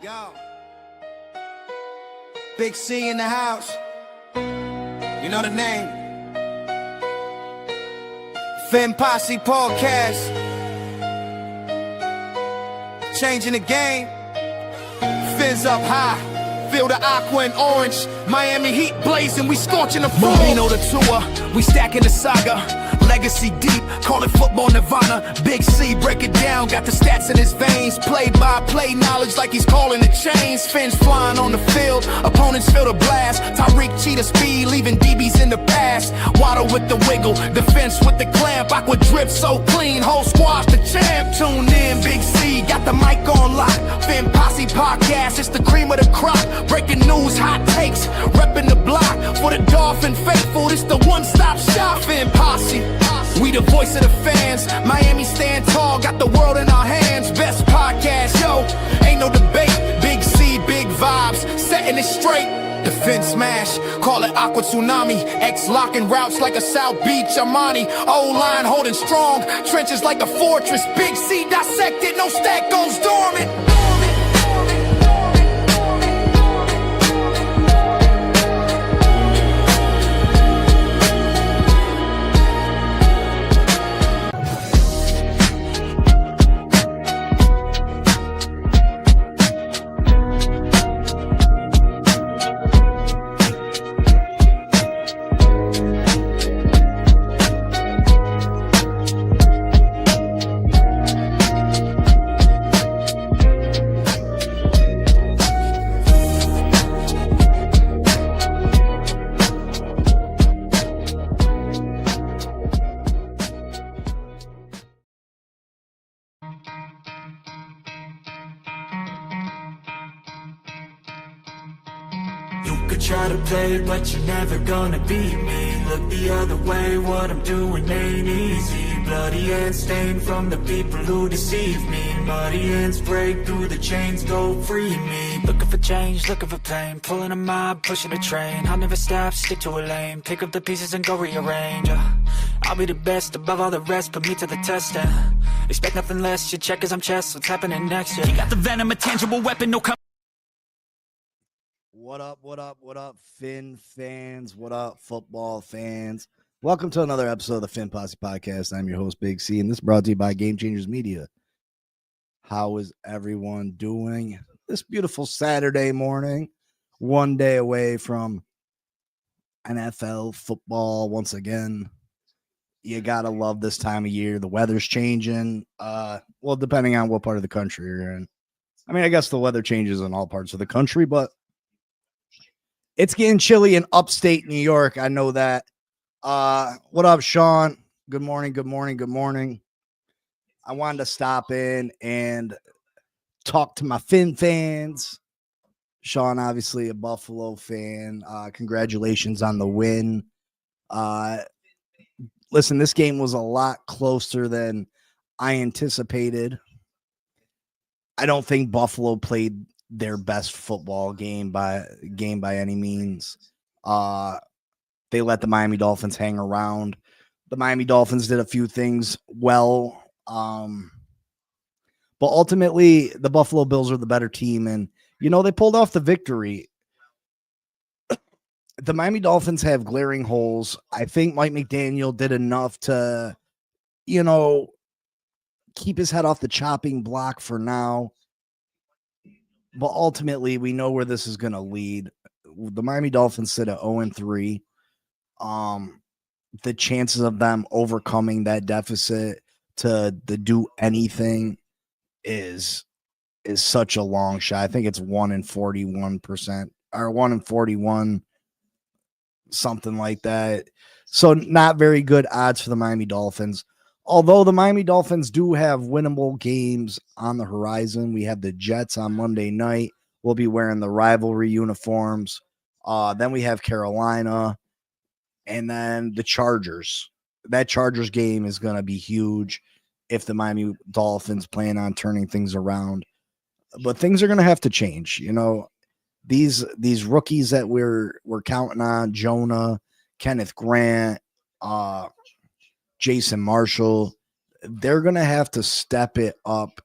Yo, Big C in the house. You know the name. Fin Posse Podcast. Changing the game. Fins up high. Feel the aqua and orange. Miami Heat blazing. We scorching the floor. Marino the tour. We stacking the saga. Legacy deep, call it football nirvana. Big C, break it down, got the stats in his veins. Play-by-play knowledge like he's calling the chains. Fins flying on the field, opponents feel the blast. Tyreek cheetah speed, leaving DBs in the past. Waddle with the wiggle, defense with the clamp. Aqua drip so clean, whole squad's the champ. Tune in, Big C, got the mic on lock. Fin Posse Podcast, it's the cream of the crop. Breaking news, hot takes, repping the block. For the Dolphin faithful, it's the one-stop shop. Fin Posse. We the voice of the fans. Miami stand tall, got the world in our hands. Best podcast, yo, ain't no debate. Big C, big vibes, setting it straight. Defense smash, call it Aqua Tsunami. X locking routes like a South Beach Armani. O-line holding strong, trenches like a fortress. Big C dissected, no stack goes dormant. Try to play, but you're never gonna beat me. Look the other way, what I'm doing ain't easy. Bloody hands stained from the people who deceive me. Muddy hands break through the chains, go free me. Looking for change, looking for pain. Pulling a mob, pushing a train. I'll never stop, stick to a lane. Pick up the pieces and go rearrange. I'll be the best above all the rest, put me to the test. Expect nothing less, your check as I'm chess. What's happening next? You got the venom, a tangible weapon, no come. What up, Fin fans? What up, football fans? Welcome to another episode of the Fin Posse Podcast. I'm your host, Big C, and this is brought to you by Game Changers Media. How is everyone doing this beautiful Saturday morning? One day away from NFL football once again. You gotta love this time of year. The weather's changing. Well, depending on what part of the country you're in. I mean, I guess the weather changes in all parts of the country, but it's getting chilly in upstate New York. I know that. What up, Sean? Good morning. I wanted to stop in and talk to my Fin fans. Sean, obviously a Buffalo fan. Congratulations on the win. Listen, this game was a lot closer than I anticipated. I don't think Buffalo played their best football game by any means. They let the Miami Dolphins hang around. The Miami Dolphins did a few things well. But ultimately, the Buffalo Bills are the better team. And, they pulled off the victory. The Miami Dolphins have glaring holes. I think Mike McDaniel did enough to, keep his head off the chopping block for now. But ultimately, we know where this is going to lead. The Miami Dolphins sit at 0-3. The chances of them overcoming that deficit to do anything is such a long shot. I think it's 1 in 41% or 1 in 41, something like that. So not very good odds for the Miami Dolphins. Although the Miami Dolphins do have winnable games on the horizon. We have the Jets on Monday night. We'll be wearing the rivalry uniforms. Then we have Carolina. And then the Chargers. That Chargers game is going to be huge if the Miami Dolphins plan on turning things around. But things are going to have to change. These rookies that we're counting on, Jonah, Kenneth Grant, Jason Marshall, they're going to have to step it up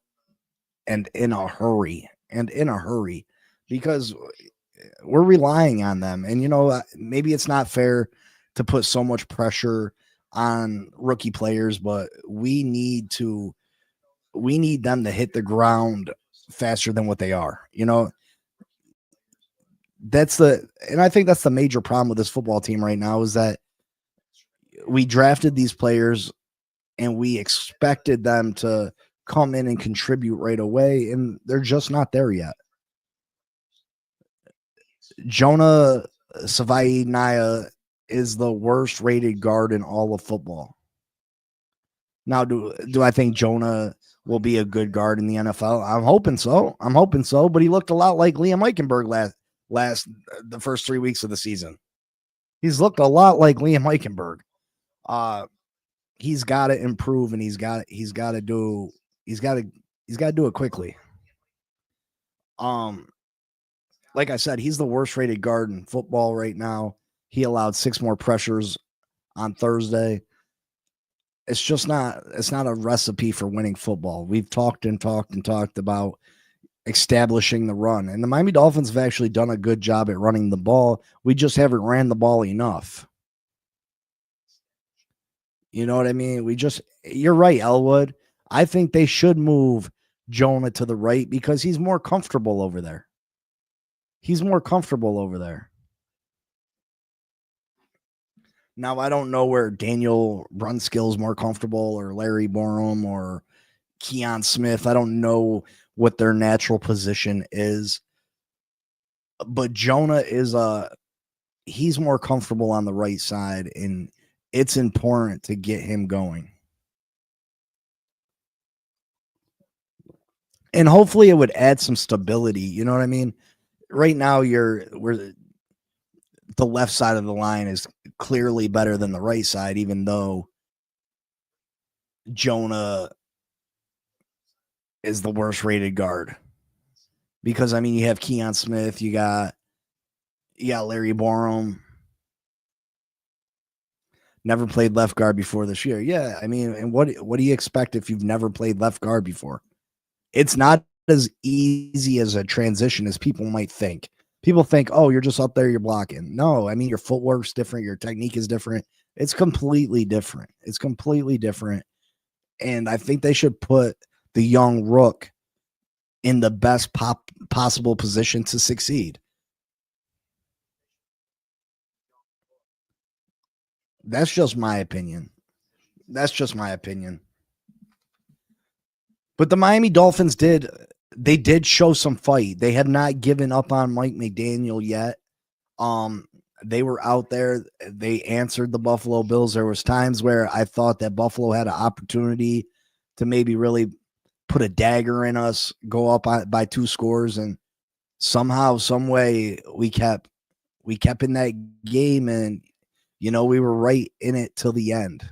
and in a hurry and in a hurry, because we're relying on them. And, maybe it's not fair to put so much pressure on rookie players, but we need them to hit the ground faster than what they are. And I think that's the major problem with this football team right now, is that we drafted these players and we expected them to come in and contribute right away, and they're just not there yet. Jonah Savai is the worst rated guard in all of football. Now, do I think Jonah will be a good guard in the NFL? I'm hoping so. But he looked a lot like Liam Eichenberg the first 3 weeks of the season. He's looked a lot like Liam Eichenberg. He's got to improve, and he's got to do it quickly. Like I said, he's the worst rated guard in football right now. He allowed 6 more pressures on Thursday. It's not a recipe for winning football. We've talked about establishing the run, and the Miami Dolphins have actually done a good job at running the ball. We just haven't ran the ball enough. You know what I mean? You're right, Elwood. I think they should move Jonah to the right because he's more comfortable over there. Now, I don't know where Daniel Brunskill's more comfortable, or Larry Borum, or Keon Smith. I don't know what their natural position is. But Jonah he's more comfortable on the right side, and it's important to get him going. And hopefully it would add some stability. You know what I mean? Right now, the left side of the line is clearly better than the right side, even though Jonah is the worst rated guard. Because, I mean, you have Keon Smith, you got Larry Borum. Never played left guard before this year. Yeah, I mean, and what do you expect if you've never played left guard before? It's not as easy as a transition as people might think. People think, oh, you're just up there, you're blocking. No, I mean, your footwork's different. Your technique is different. It's completely different. And I think they should put the young rook in the best possible position to succeed. That's just my opinion. But the Miami Dolphins did show some fight. They have not given up on Mike McDaniel yet. They were out there. They answered the Buffalo Bills. There was times where I thought that Buffalo had an opportunity to maybe really put a dagger in us, go up by 2 scores, and somehow, some way, we kept in that game, and we were right in it till the end.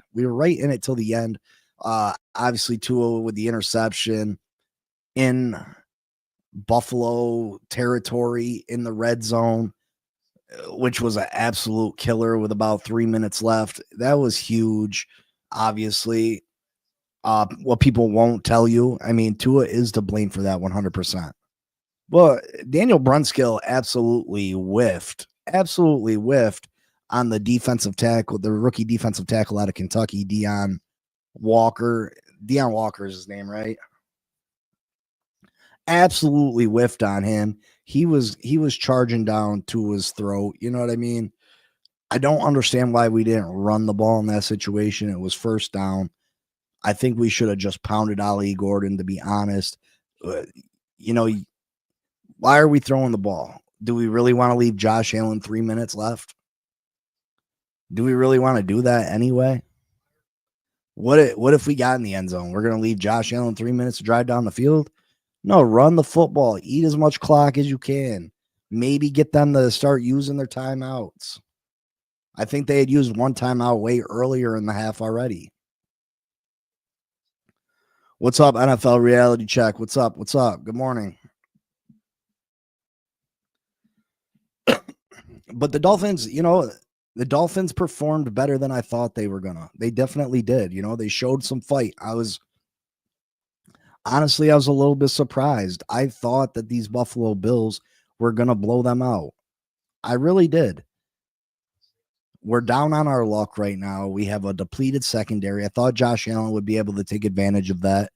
Obviously, Tua with the interception in Buffalo territory in the red zone, which was an absolute killer with about 3 minutes left. That was huge, obviously. What people won't tell you, I mean, Tua is to blame for that 100%. Well, Daniel Brunskill absolutely whiffed on the defensive tackle, the rookie defensive tackle out of Kentucky, Deion Walker. Deion Walker is his name, right? Absolutely whiffed on him. He was charging down to his throat. You know what I mean? I don't understand why we didn't run the ball in that situation. It was first down. I think we should have just pounded Ali Gordon, to be honest. Why are we throwing the ball? Do we really want to leave Josh Allen 3 minutes left? Do we really want to do that anyway? What if we got in the end zone? We're going to leave Josh Allen 3 minutes to drive down the field? No, run the football. Eat as much clock as you can. Maybe get them to start using their timeouts. I think they had used one timeout way earlier in the half already. What's up, NFL Reality Check? What's up? Good morning. But the Dolphins, the Dolphins performed better than I thought they were gonna. They definitely did. They showed some fight. honestly, I was a little bit surprised. I thought that these Buffalo Bills were going to blow them out. I really did. We're down on our luck right now. We have a depleted secondary. I thought Josh Allen would be able to take advantage of that.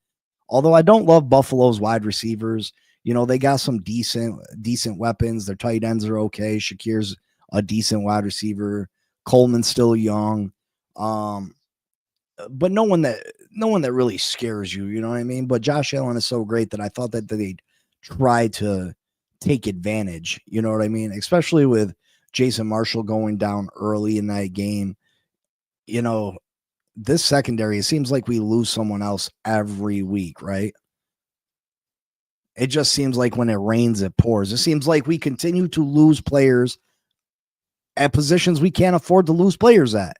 Although I don't love Buffalo's wide receivers, they got some decent weapons. Their tight ends are okay. Shakir's a decent wide receiver. Coleman's still young. But no one that really scares you, you know what I mean? But Josh Allen is so great that I thought that they'd try to take advantage, you know what I mean? Especially with Jason Marshall going down early in that game. This secondary, it seems like we lose someone else every week, right? It just seems like when it rains, it pours. It seems like we continue to lose players at positions we can't afford to lose players at.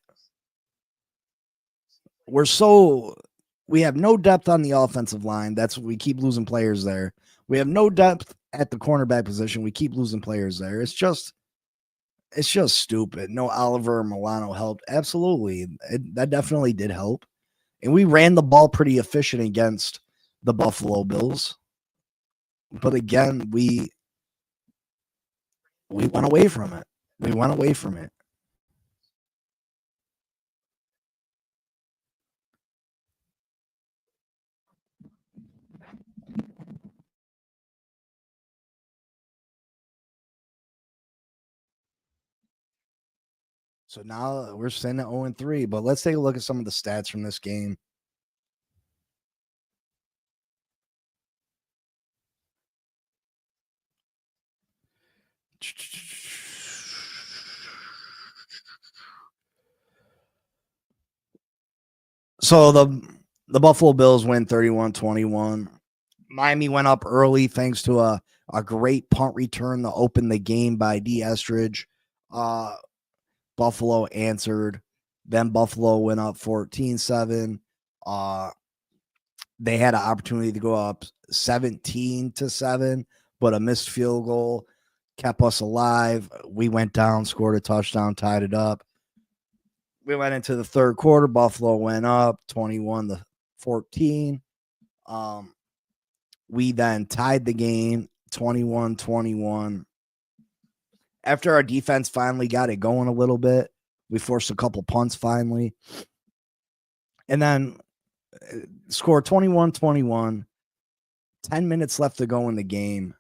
We have no depth on the offensive line. We keep losing players there. We have no depth at the cornerback position. We keep losing players there. It's just stupid. No Oliver or Milano helped. Absolutely. That definitely did help. And we ran the ball pretty efficient against the Buffalo Bills. But again, we went away from it. We went away from it. So now we're sitting at 0-3, but let's take a look at some of the stats from this game. So the Buffalo Bills win 31-21. Miami went up early thanks to a great punt return to open the game by D. Estridge. Buffalo answered. Then Buffalo went up 14-7. They had an opportunity to go up 17-7, but a missed field goal kept us alive. We went down, scored a touchdown, tied it up. We went into the third quarter. Buffalo went up 21-14. We then tied the game 21-21. After our defense finally got it going a little bit, we forced a couple punts finally. And then scored 21-21. 10 minutes left to go in the game.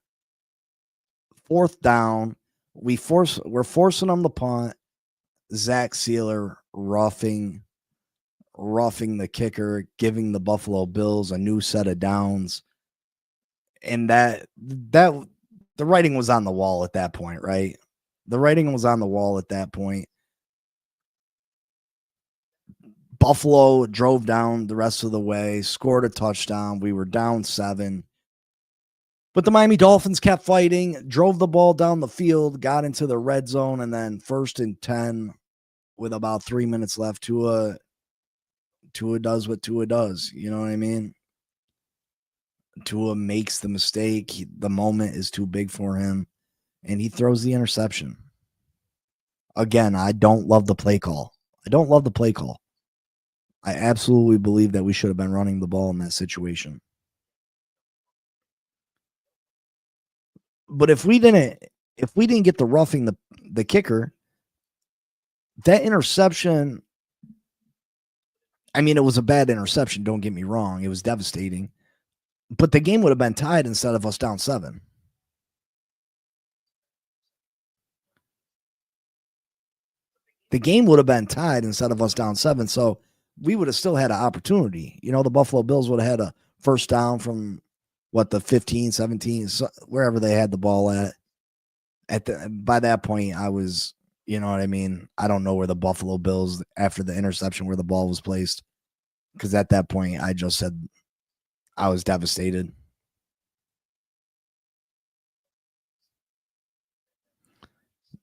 Fourth down. We're forcing them to punt. Zach Sealer roughing the kicker, giving the Buffalo Bills a new set of downs. And that the writing was on the wall at that point, right? The writing was on the wall at that point. Buffalo drove down the rest of the way, scored a touchdown. We were down 7. But the Miami Dolphins kept fighting, drove the ball down the field, got into the red zone, and then 1st and 10 with about 3 minutes left. Tua does what Tua does. You know what I mean? Tua makes the mistake. The moment is too big for him, and he throws the interception. Again, I don't love the play call. I absolutely believe that we should have been running the ball in that situation. But if we didn't get the roughing the kicker, that interception, I mean, it was a bad interception, don't get me wrong. It was devastating. But the game would have been tied instead of us down 7. The game would have been tied instead of us down 7. So we would have still had an opportunity. The Buffalo Bills would have had a first down from the 15, 17, wherever they had the ball at. By that point, I was, you know what I mean? I don't know where the Buffalo Bills, after the interception, where the ball was placed. Because at that point, I just said I was devastated.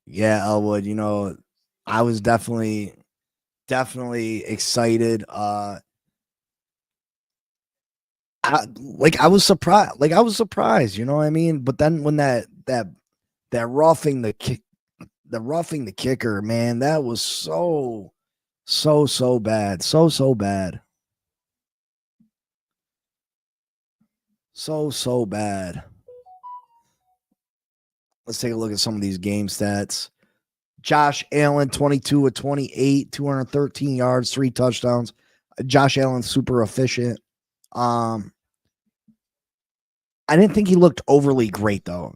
Yeah, Elwood, I was definitely excited. I was surprised, you know what I mean? But then when that roughing the kicker, man, that was so bad. So bad. So bad. Let's take a look at some of these game stats. Josh Allen, 22 of 28, 213 yards, 3 touchdowns. Josh Allen's super efficient. I didn't think he looked overly great, though.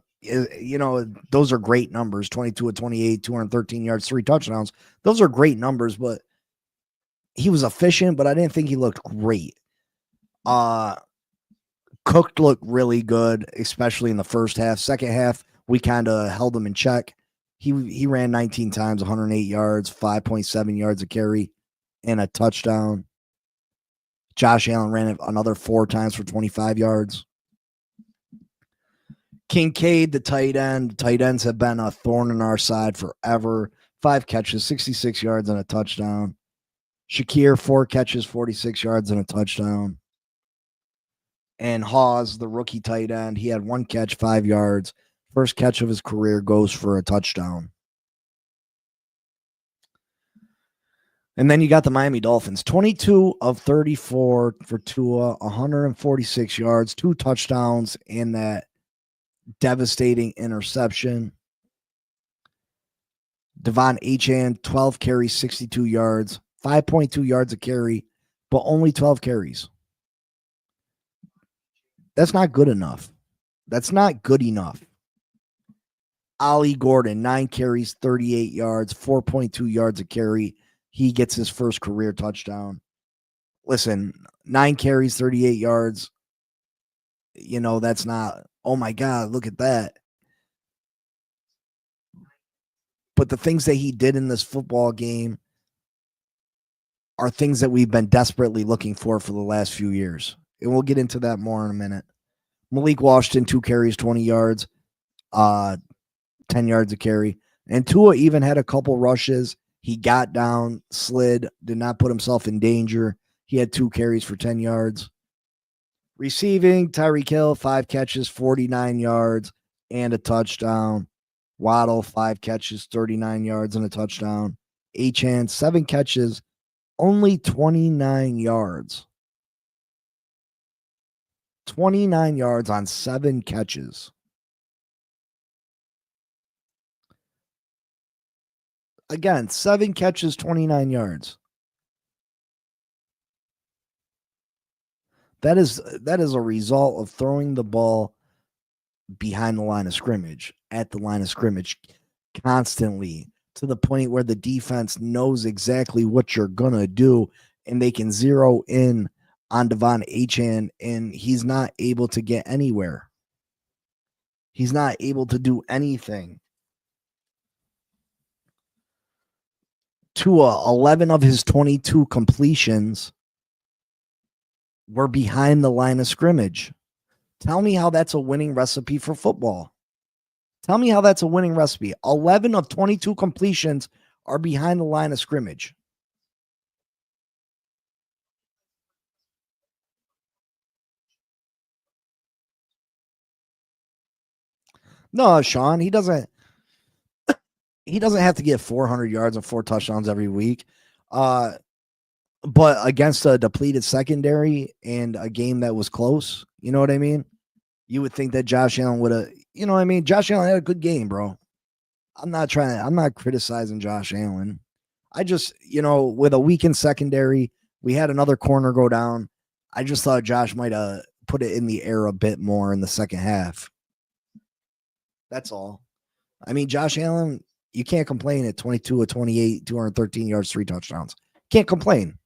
Those are great numbers. 22 of 28, 213 yards, 3 touchdowns. Those are great numbers, but he was efficient, but I didn't think he looked great. Cook looked really good, especially in the first half. Second half, we kind of held him in check. He ran 19 times, 108 yards, 5.7 yards a carry, and a touchdown. Josh Allen ran it another 4 times for 25 yards. Kincaid, the tight end. Tight ends have been a thorn in our side forever. 5 catches, 66 yards, and a touchdown. Shakir, 4 catches, 46 yards, and a touchdown. And Hawes, the rookie tight end, he had 1 catch, 5 yards. First catch of his career goes for a touchdown. And then you got the Miami Dolphins, 22 of 34 for Tua, 146 yards, 2 touchdowns, and that devastating interception. Devon Achane, 12 carries, 62 yards, 5.2 yards a carry, but only 12 carries. That's not good enough. That's not good enough. Ollie Gordon, 9 carries, 38 yards, 4.2 yards a carry. He gets his first career touchdown. Listen, 9 carries, 38 yards. That's not, oh my God, look at that. But the things that he did in this football game are things that we've been desperately looking for the last few years. And we'll get into that more in a minute. Malik Washington, 2 carries, 20 yards, 10 yards a carry. And Tua even had a couple rushes. He got down, slid, did not put himself in danger. He had 2 carries for 10 yards. Receiving, Tyreek Hill, 5 catches, 49 yards, and a touchdown. Waddle, 5 catches, 39 yards, and a touchdown. Achane, 7 catches, only 29 yards. 29 yards on 7 catches. Again, 7 catches, 29 yards. That is a result of throwing the ball behind the line of scrimmage, at the line of scrimmage, constantly, to the point where the defense knows exactly what you're going to do, and they can zero in on Devon Achane, and he's not able to get anywhere. He's not able to do anything. Tua, 11 of his 22 completions were behind the line of scrimmage. Tell me how that's a winning recipe for football. Tell me how that's a winning recipe. 11 of 22 completions are behind the line of scrimmage. No, Sean, he doesn't have to get 400 yards and 4 touchdowns every week. But against a depleted secondary and a game that was close, you know what I mean? You would think that Josh Allen would have, you know what I mean? Josh Allen had a good game, bro. I'm not criticizing Josh Allen. I just, with a weakened secondary, we had another corner go down. I just thought Josh might have put it in the air a bit more in the second half. That's all. I mean, Josh Allen, you can't complain at 22 of 28, 213 yards, 3 touchdowns. Can't complain.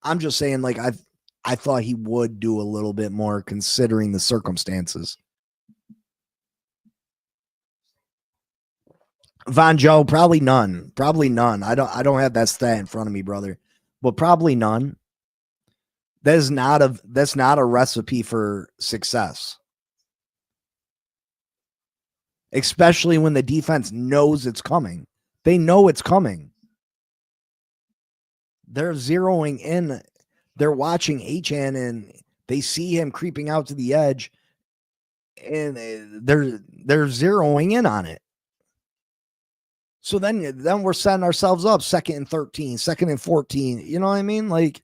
I'm just saying, like, I thought he would do a little bit more considering the circumstances. Von Joe, probably none. Probably none. I don't have that stat in front of me, brother. But probably none. That's not a recipe for success. Especially when the defense knows it's coming. They know it's coming. They're zeroing in. They're watching Achane and they see him creeping out to the edge, and they're zeroing in on it. So then we're setting ourselves up 2nd and 13, 2nd and 14. You know what I mean? Like,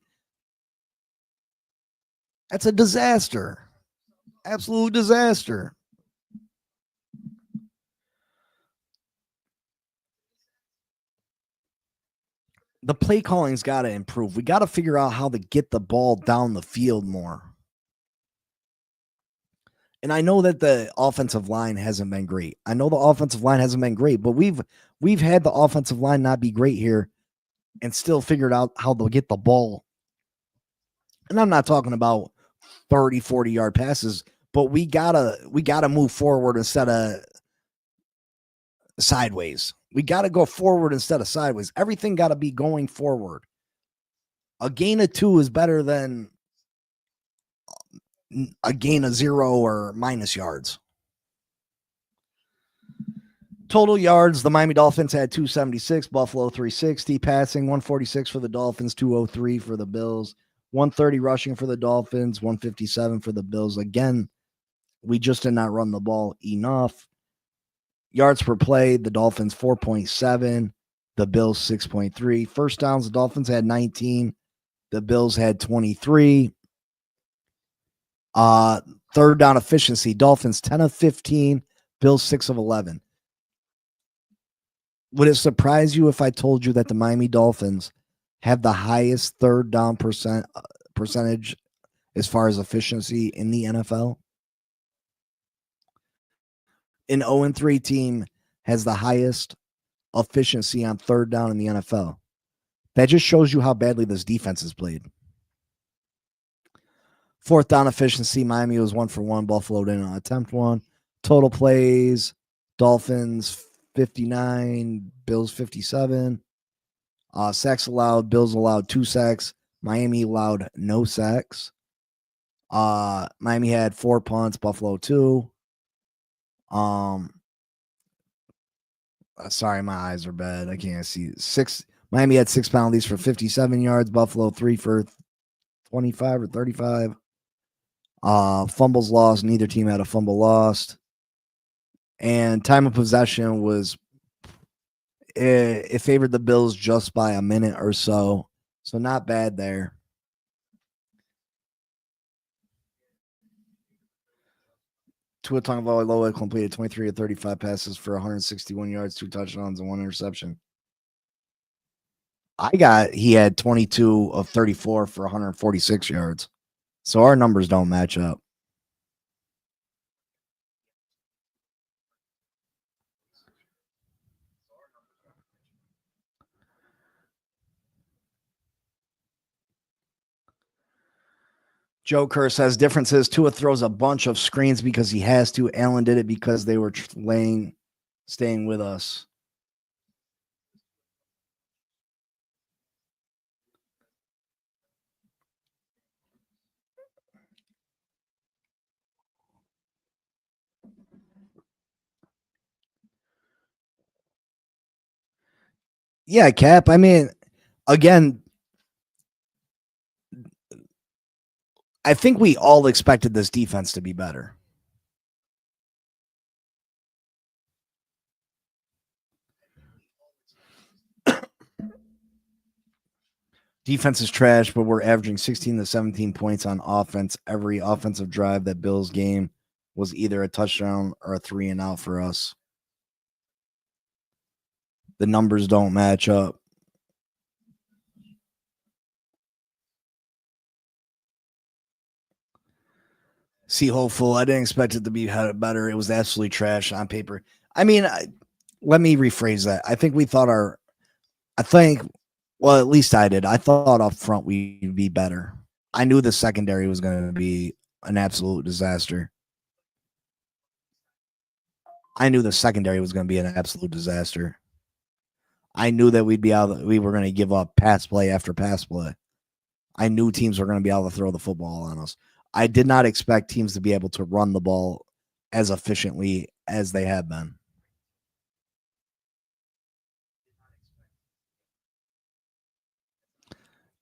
That's a disaster. Absolute disaster. The play calling's got to improve. We got to figure out how to get the ball down the field more. And I know that the offensive line hasn't been great. But we've had the offensive line not be great here and still figured out how to get the ball. And I'm not talking about 30, 40-yard passes, but we gotta move forward instead of sideways. We gotta go forward instead of sideways. Everything gotta be going forward. A gain of 2 is better than a gain of 0 or minus yards. Total yards, the Miami Dolphins had 276, Buffalo 360, passing 146 for the Dolphins, 203 for the Bills, 130 rushing for the Dolphins, 157 for the Bills. Again, we just did not run the ball enough. Yards per play, the Dolphins 4.7, the Bills 6.3. First downs, the Dolphins had 19, the Bills had 23. Third down efficiency, Dolphins 10 of 15, Bills 6 of 11. Would it surprise you if I told you that the Miami Dolphins have the highest third down percentage as far as efficiency in the NFL? An 0-3 team has the highest efficiency on third down in the NFL. That just shows you how badly this defense is played. Fourth down efficiency, Miami was 1 for 1. Buffalo didn't attempt one. Total plays, Dolphins 59, Bills 57. Sacks allowed, Bills allowed 2 sacks. Miami allowed no sacks. Miami had 4 punts, Buffalo 2. Sorry, my eyes are bad. I can't see. Miami had 6 penalties for 57 yards, Buffalo 3 for 25 or 35. Fumbles lost. Neither team had a fumble lost. And time of possession was, it favored the Bills just by a minute or so. So not bad there. Tua Tagovailoa completed 23 of 35 passes for 161 yards, 2 touchdowns, and 1 interception. He had 22 of 34 for 146 yards. So our numbers don't match up. Joe Kerr says differences. Tua throws a bunch of screens because he has to. Allen did it because they were staying with us. Yeah, Cap. I mean, again, I think we all expected this defense to be better. Defense is trash, but we're averaging 16 to 17 points on offense. Every offensive drive that Bills game was either a touchdown or a 3 and out for us. The numbers don't match up. See, hopeful. I didn't expect it to be better. It was absolutely trash on paper. I mean, let me rephrase that. Well, at least I did. I thought up front we'd be better. I knew the secondary was going to be an absolute disaster. I knew that we were going to give up pass play after pass play. I knew teams were going to be able to throw the football on us. I did not expect teams to be able to run the ball as efficiently as they have been.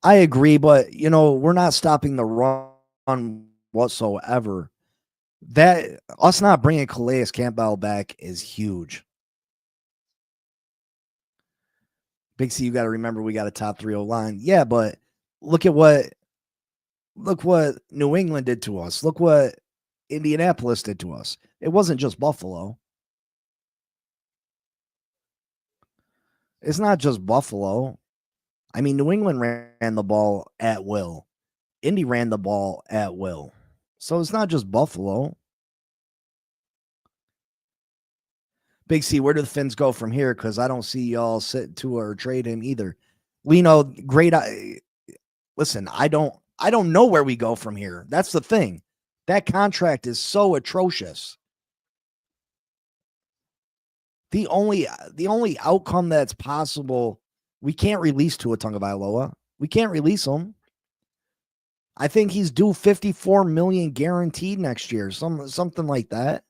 I agree, but we're not stopping the run whatsoever. That us not bringing Calais Campbell back is huge. Big C, you got to remember we got a top 3 line. Yeah, but look at what Look what New England did to us. Look what Indianapolis did to us. It wasn't just Buffalo. It's not just Buffalo. I mean, New England ran the ball at will. Indy ran the ball at will. So it's not just Buffalo. Big C, where do the Finns go from here? Because I don't see y'all sit to or trade him either. Lino, great. Listen, I don't know where we go from here. That's the thing. That contract is so atrocious. The only outcome that's possible, we can't release Tua Tagovailoa. We can't release him. I think he's due $54 million guaranteed next year, something like that.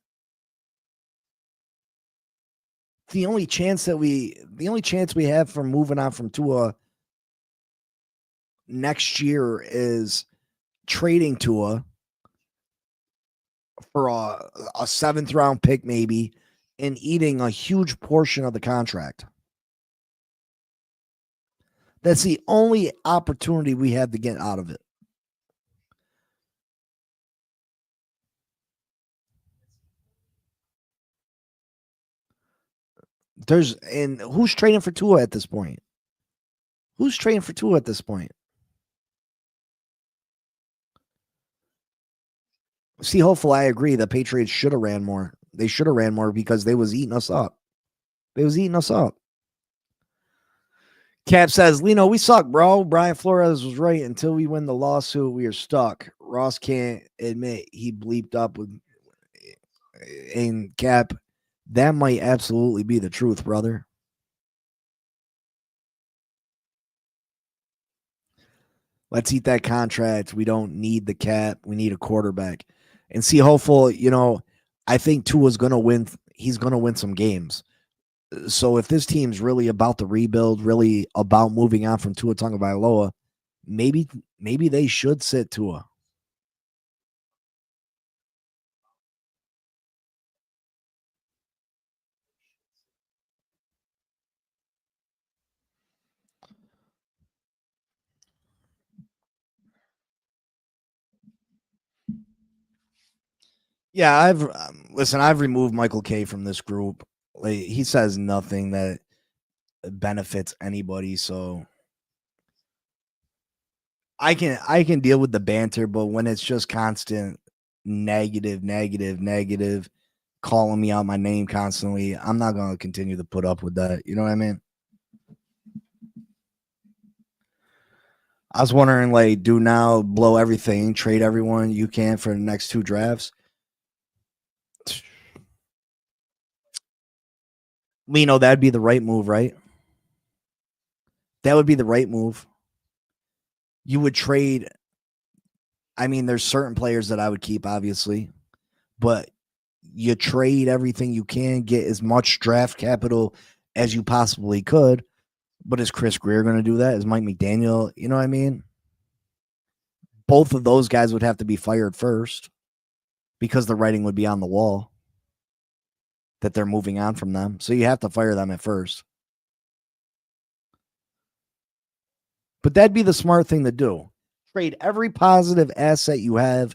The only chance we have for moving on from Tua next year is trading Tua for a seventh round pick, maybe, and eating a huge portion of the contract. That's the only opportunity we have to get out of it. And who's trading for Tua at this point? Who's trading for Tua at this point? See, hopefully I agree. The Patriots should have ran more. They should have ran more because they was eating us up. Cap says, Lino, we suck, bro. Brian Flores was right. Until we win the lawsuit, we are stuck. Ross can't admit he bleeped up with and Cap. That might absolutely be the truth, brother. Let's eat that contract. We don't need the cap. We need a quarterback. And see, hopeful, I think Tua's going to win. He's going to win some games. So if this team's really about the rebuild, really about moving on from Tua Tagovailoa, maybe they should sit Tua. Yeah, I've removed Michael K from this group. Like, he says nothing that benefits anybody, so I can deal with the banter, but when it's just constant negative, calling me out my name constantly, I'm not going to continue to put up with that. You know what I mean? I was wondering, like, do now, blow everything, trade everyone you can for the next 2 drafts. Lino, that'd be the right move, right? That would be the right move. You would trade. I mean, there's certain players that I would keep, obviously, but you trade everything you can, get as much draft capital as you possibly could. But is Chris Greer going to do that? Is Mike McDaniel? You know what I mean? Both of those guys would have to be fired first because the writing would be on the wall that they're moving on from them. So you have to fire them at first. But that'd be the smart thing to do. Trade every positive asset you have.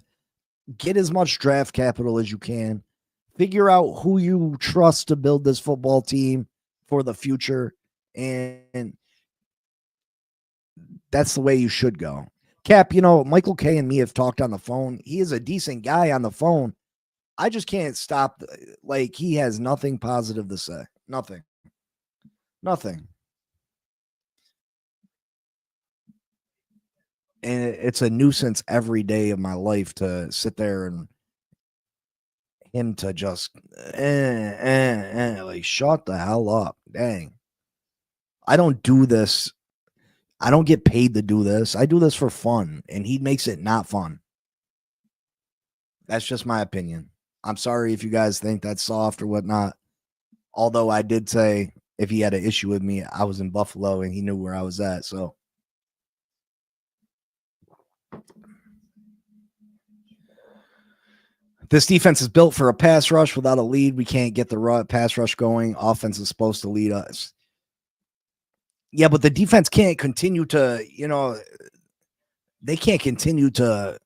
Get as much draft capital as you can. Figure out who you trust to build this football team for the future. And that's the way you should go. Cap, Michael K and me have talked on the phone. He is a decent guy on the phone. I just can't stop. Like, he has nothing positive to say. Nothing. And it's a nuisance every day of my life to sit there and him to just like, shut the hell up. Dang. I don't do this. I don't get paid to do this. I do this for fun, and he makes it not fun. That's just my opinion. I'm sorry if you guys think that's soft or whatnot. Although I did say if he had an issue with me, I was in Buffalo and he knew where I was at. So this defense is built for a pass rush. Without a lead, we can't get the pass rush going. Offense is supposed to lead us. Yeah, but the defense can't continue to, they can't continue to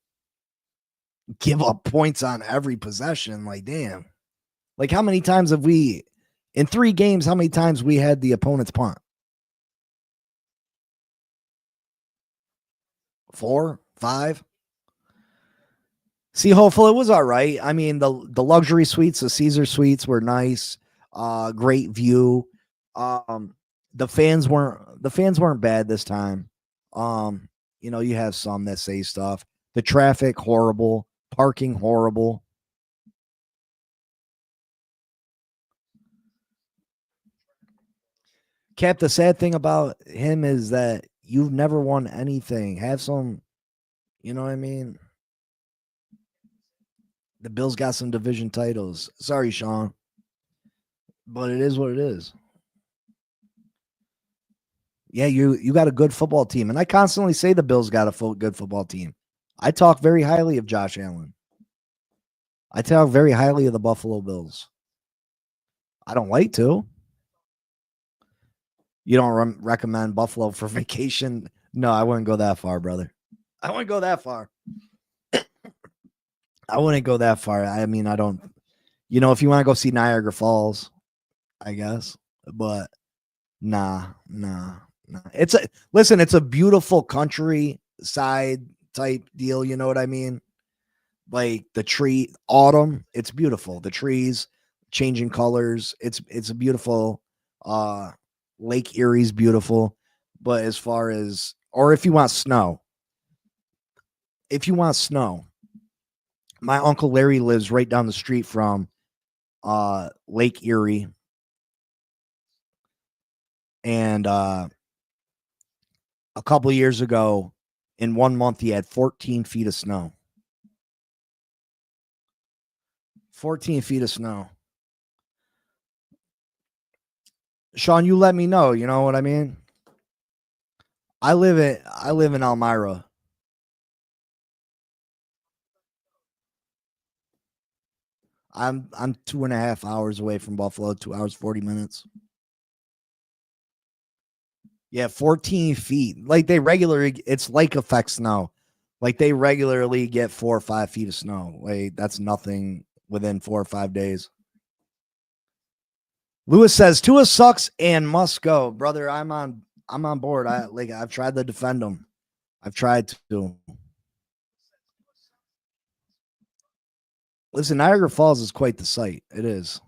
give up points on every possession. Like, damn. Like, how many times have we, in 3 games, how many times we had the opponent's punt? 4, 5? See, hopefully it was all right. I mean, the luxury suites, the Caesar suites were nice. Great view. The fans weren't bad this time. You have some that say stuff. The traffic horrible, parking horrible. Cap, the sad thing about him is that you've never won anything. Have some, you know what I mean? The Bills got some division titles. Sorry, Sean. But it is what it is. Yeah, you got a good football team. And I constantly say the Bills got a good football team. I talk very highly of Josh Allen. I talk very highly of the Buffalo Bills. I don't like to. You don't recommend Buffalo for vacation? No, I wouldn't go that far, brother. I wouldn't go that far. I wouldn't go that far. I mean, I don't, if you want to go see Niagara Falls, I guess, but nah. It's a beautiful countryside type deal. You know what I mean? Like the tree, autumn, it's beautiful. The trees changing colors. It's a beautiful, Lake Erie's beautiful. But as far as, or if you want snow, my Uncle Larry lives right down the street from Lake Erie. And a couple of years ago, in 1 month, he had 14 feet of snow. 14 feet of snow. Sean, you let me know. You know what I mean? I live in Elmira. I'm 2.5 hours away from Buffalo, 2 hours, 40 minutes. Yeah, 14 feet. Like it's lake effect snow. Like they regularly get 4 or 5 feet of snow. Like that's nothing within 4 or 5 days. Lewis says Tua sucks and must go. Brother, I'm on board. I've tried to defend him. I've tried to. Listen, Niagara Falls is quite the sight. It is.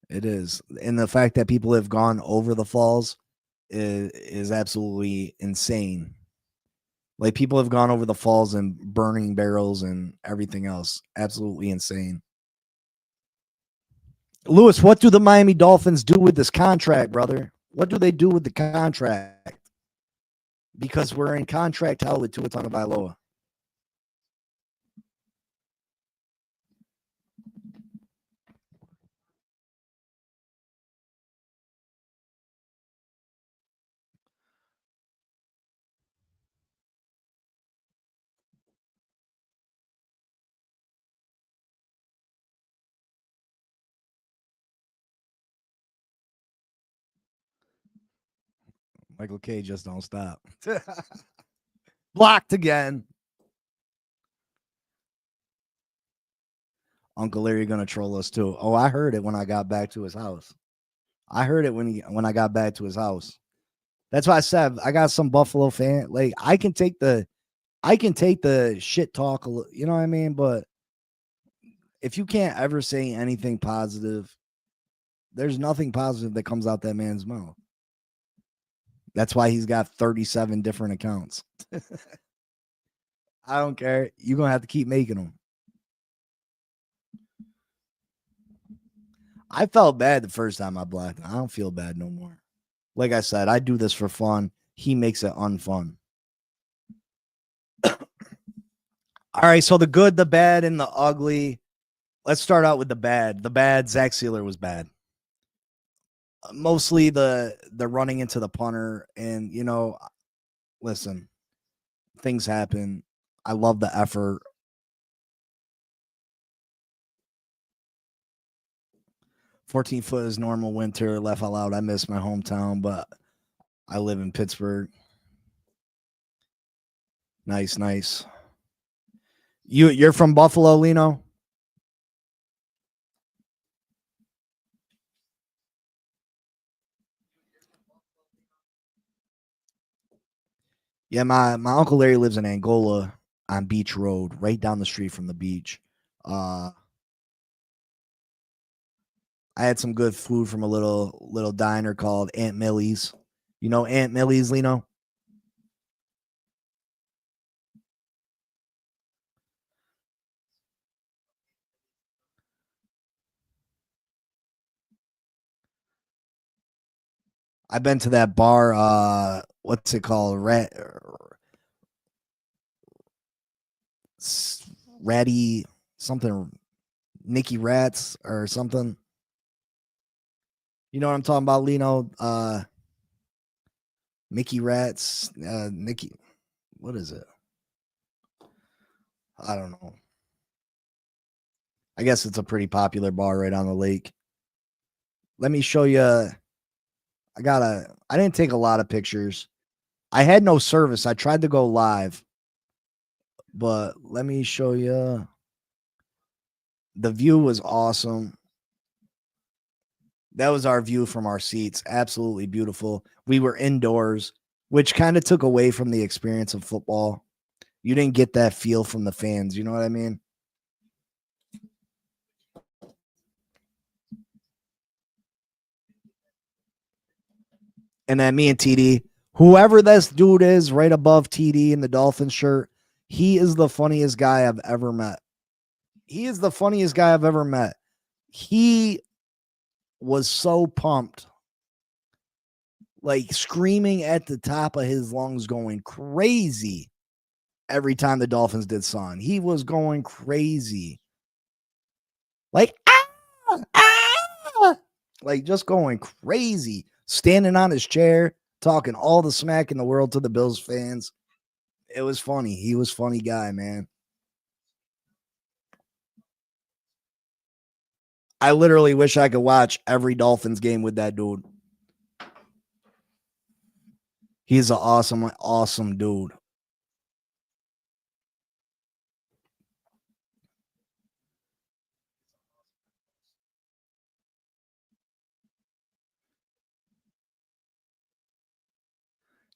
It is. And the fact that people have gone over the falls is absolutely insane. Like people have gone over the falls and burning barrels and everything else. Absolutely insane. Lewis, what do the Miami Dolphins do with this contract, brother? What do they do with the contract? Because we're in contract hell with Tua Tagovailoa. Michael K, just don't stop. Blocked again. Uncle Larry gonna troll us too. Oh, I heard it when I got back to his house. I heard it when I got back to his house. That's why I said I got some Buffalo fan. Like I can take the shit talk. You know what I mean? But if you can't ever say anything positive, there's nothing positive that comes out that man's mouth. That's why he's got 37 different accounts. I don't care. You're going to have to keep making them. I felt bad the first time I blocked him. I don't feel bad no more. Like I said, I do this for fun. He makes it unfun. All right, so the good, the bad, and the ugly. Let's start out with the bad. The bad, Zach Sealer was bad. Mostly the running into the punter. And, listen, things happen. I love the effort. "14-foot is normal winter." Laugh out loud. I miss my hometown, but I live in Pittsburgh. Nice, nice. You're from Buffalo, Lino? Yeah, my Uncle Larry lives in Angola on Beach Road, right down the street from the beach. Uh I had some good food from a little diner called Aunt Millie's. You know Aunt Millie's, Lino? I've been to that bar, what's it called? Ratty something, Nicky Rats or something. You know what I'm talking about, Lino? Mickey Rats, Nicky, what is it? I don't know. I guess it's a pretty popular bar right on the lake. Let me show you. I didn't take a lot of pictures. I had no service. I tried to go live, but let me show you. The view was awesome. That was our view from our seats. Absolutely beautiful. We were indoors, which kind of took away from the experience of football. You didn't get that feel from the fans. You know what I mean? And then me and TD, whoever this dude is right above TD in the Dolphins shirt, he is the funniest guy I've ever met. He is the funniest guy I've ever met. He was so pumped, like screaming at the top of his lungs, going crazy every time the Dolphins did something. He was going crazy. Like, ah, like just going crazy, standing on his chair, talking all the smack in the world to the Bills fans. It was funny. He was a funny guy, man. I literally wish I could watch every Dolphins game with that dude. He's an awesome, awesome dude.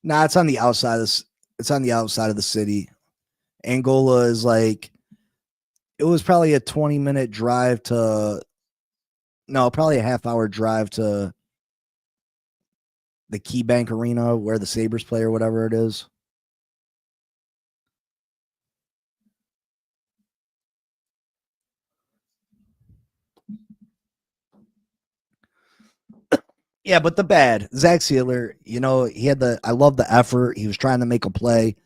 Nah, it's on the outside of it's on the outside of the city. Angola is like it was probably a 20-minute drive to no, probably a half-hour drive to the Key Bank Arena where the Sabres play or whatever it is. Yeah, but the bad. Zach Sealer, he had I love the effort. He was trying to make a play.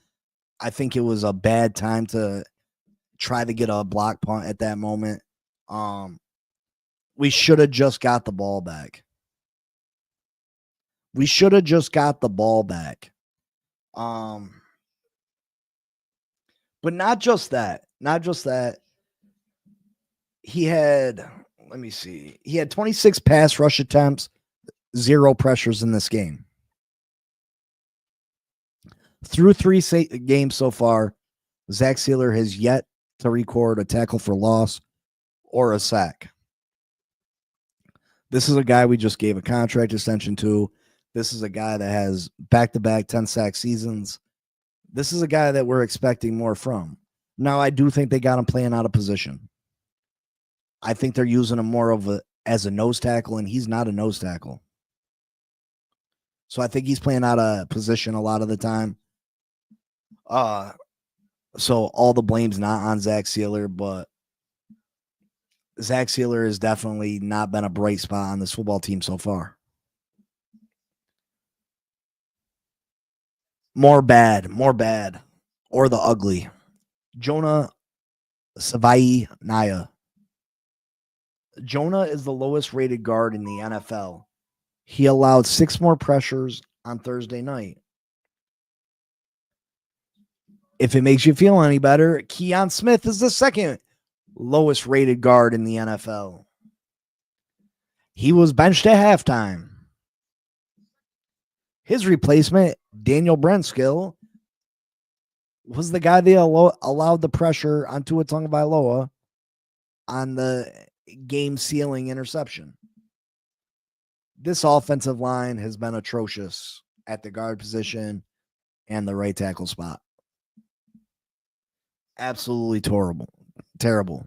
I think it was a bad time to try to get a block punt at that moment. Um, we should have just got the ball back. We should have just got the ball back. Um, but not just that. Not just that. He had, let me see. He had 26 pass rush attempts, 0 pressures in this game. Through 3 games so far, Zach Sealer has yet to record a tackle for loss or a sack. This is a guy we just gave a contract extension to. This is a guy that has back-to-back 10-sack seasons. This is a guy that we're expecting more from. Now, I do think they got him playing out of position. I think they're using him more as a nose tackle, and he's not a nose tackle. So I think he's playing out of position a lot of the time. So all the blame's not on Zach Sealer, but Zach Sealer has definitely not been a bright spot on this football team so far. More bad, or the ugly. Jonah Savai Naya. Jonah is the lowest rated guard in the NFL. He allowed 6 more pressures on Thursday night. If it makes you feel any better, Keon Smith is the second lowest rated guard in the NFL. He was benched at halftime. His replacement, Daniel Brentskill, was the guy they allowed the pressure on Tua Tagovailoa on the game sealing interception. This offensive line has been atrocious at the guard position and the right tackle spot. Absolutely terrible. Terrible.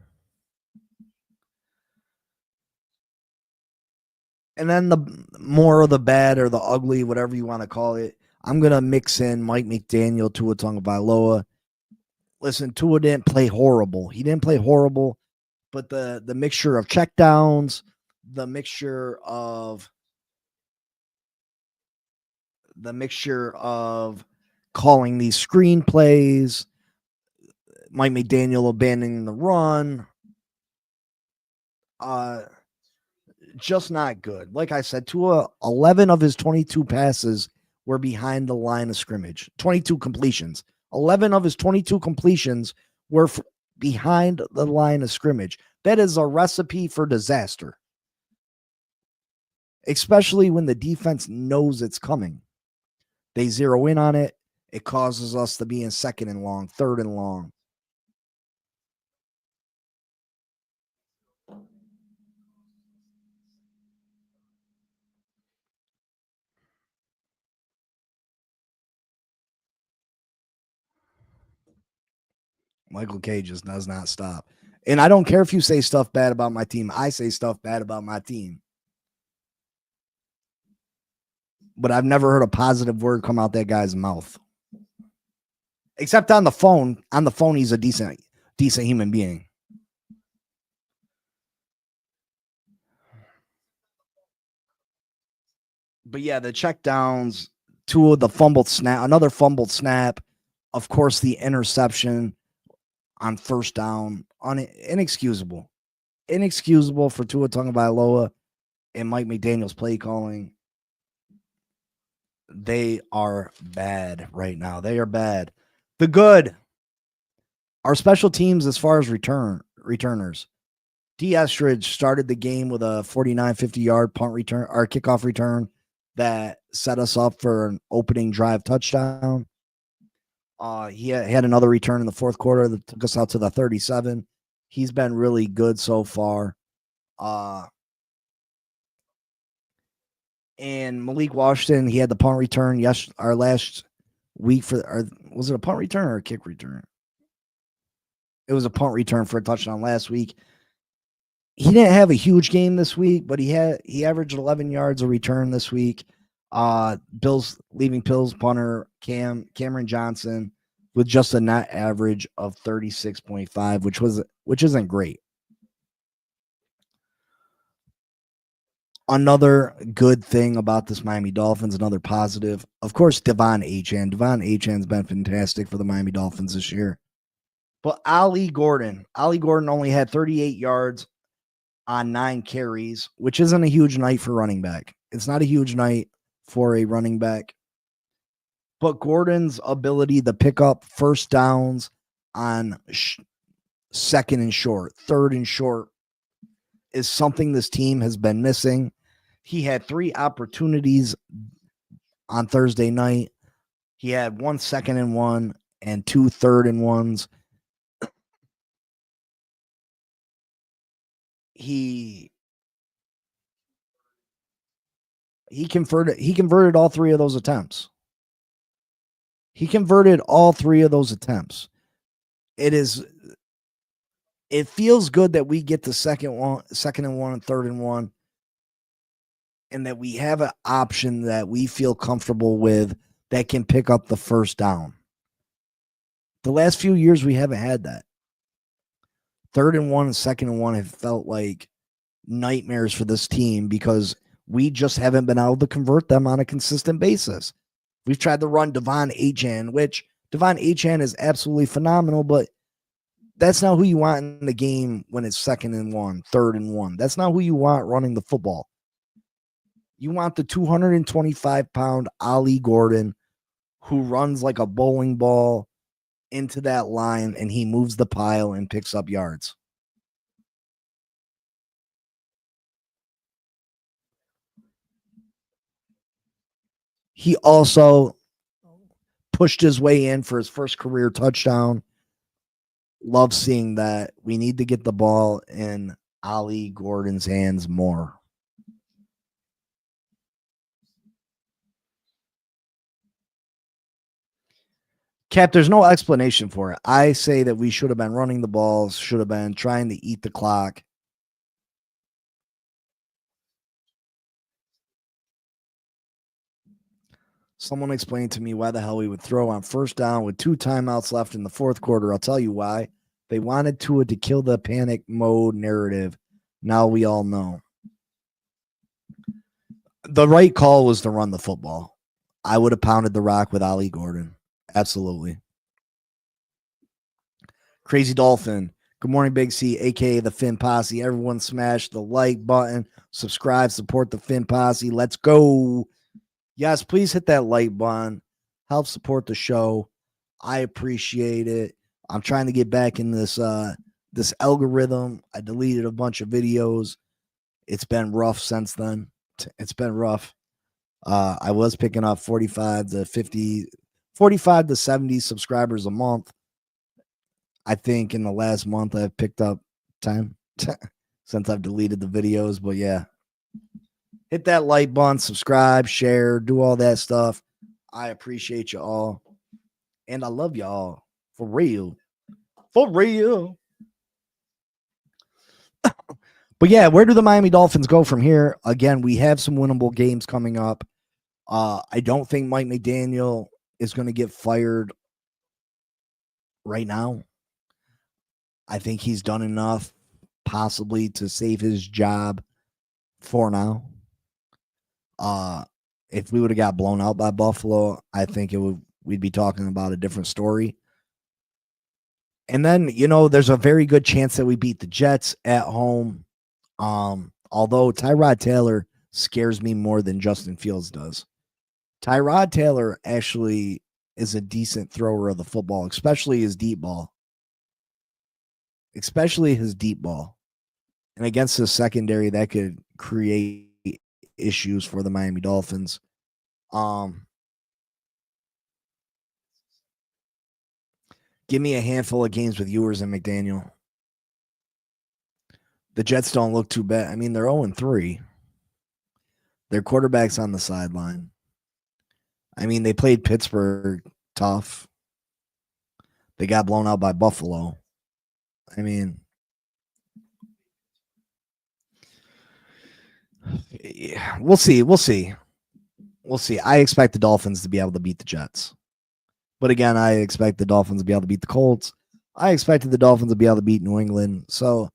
And then the more of the bad or the ugly, whatever you want to call it, I'm going to mix in Mike McDaniel, Tua Tagovailoa. Listen, Tua didn't play horrible. He didn't play horrible, but the mixture of checkdowns, the mixture of calling these screenplays, Mike McDaniel abandoning the run, just not good. Like I said, 11 of his 22 passes were behind the line of scrimmage. 22 completions. 11 of his 22 completions were behind the line of scrimmage. That is a recipe for disaster, especially when the defense knows it's coming. They zero in on it. It causes us to be in second and long, third and long. Michael K just does not stop. And I don't care if you say stuff bad about my team. I say stuff bad about my team. But I've never heard a positive word come out that guy's mouth. Except on the phone. On the phone, he's a decent human being. But yeah, the checkdowns, the fumbled snap, another fumbled snap, of course, the interception on first down, inexcusable. Inexcusable for Tua Tagovailoa and Mike McDaniel's play calling. They are bad right now. They are bad. The good, our special teams as far as returners. D. Estridge started the game with a 49-50-yard punt return or kickoff return that set us up for an opening drive touchdown. He had another return in the fourth quarter that took us out to the 37. He's been really good so far. And Malik Washington, he had the punt return our last week was it a punt return or a kick return? It was a punt return for a touchdown last week. He didn't have a huge game this week, but he averaged 11 yards a return this week. Bills punter Cameron Johnson with just a net average of 36.5, which isn't great. Another good thing about this Miami Dolphins, another positive, of course, Devon Achane. Devon Achane's been fantastic for the Miami Dolphins this year. But Ali Gordon only had 38 yards on 9 carries, which isn't a huge night for running back. It's not a huge night for a running back. But Gordon's ability to pick up first downs on second and short, third and short, is something this team has been missing. He had 3 opportunities on Thursday night. He had 1 second and 1 and 2 third and 1s. He converted all 3 of those attempts. It feels good that we get the second and 1 and third and 1, and that we have an option that we feel comfortable with that can pick up the first down. The last few years we haven't had that. Third and 1 and second and 1 have felt like nightmares for this team because we just haven't been able to convert them on a consistent basis. We've tried to run Devon Achane, which Devon Achane is absolutely phenomenal, but that's not who you want in the game when it's second and 1, third and 1. That's not who you want running the football. You want the 225-pound Ali Gordon who runs like a bowling ball into that line and he moves the pile and picks up yards. He also pushed his way in for his first career touchdown. Love seeing that. We need to get the ball in Ollie Gordon's hands more. Cap, there's no explanation for it. I say that we should have been running the balls, should have been trying to eat the clock. Someone explained to me why the hell we would throw on first down with 2 timeouts left in the fourth quarter. I'll tell you why. They wanted Tua to kill the panic mode narrative. Now we all know. The right call was to run the football. I would have pounded the rock with Ollie Gordon. Absolutely. Crazy Dolphin. Good morning, Big C, a.k.a. the Finn Posse. Everyone smash the like button. Subscribe, support the Finn Posse. Let's go. Yes, please hit that like button. Help support the show. I appreciate it. I'm trying to get back in this this algorithm. I deleted a bunch of videos. It's been rough since then. It's been rough. I was picking up 45 to 70 subscribers a month. I think in the last month I've picked up 10 since I've deleted the videos. But yeah, hit that like button, subscribe, share, do all that stuff. I appreciate you all. And I love y'all. For real. For real. But yeah, where do the Miami Dolphins go from here? Again, we have some winnable games coming up. I don't think Mike McDaniel is going to get fired right now. I think he's done enough possibly to save his job for now. If we would have got blown out by Buffalo, I think we'd be talking about a different story. And then, there's a very good chance that we beat the Jets at home. Although Tyrod Taylor scares me more than Justin Fields does. Tyrod Taylor actually is a decent thrower of the football, especially his deep ball. And against the secondary, that could create issues for the Miami Dolphins. Give me a handful of games with Ewers and McDaniel. The Jets don't look too bad. I mean, they're 0-3. Their quarterback's on the sideline. I mean, they played Pittsburgh tough. They got blown out by Buffalo. I mean, yeah, we'll see. I expect the Dolphins to be able to beat the Jets. But again, I expect the Dolphins to be able to beat the Colts. I expected the Dolphins to be able to beat New England. So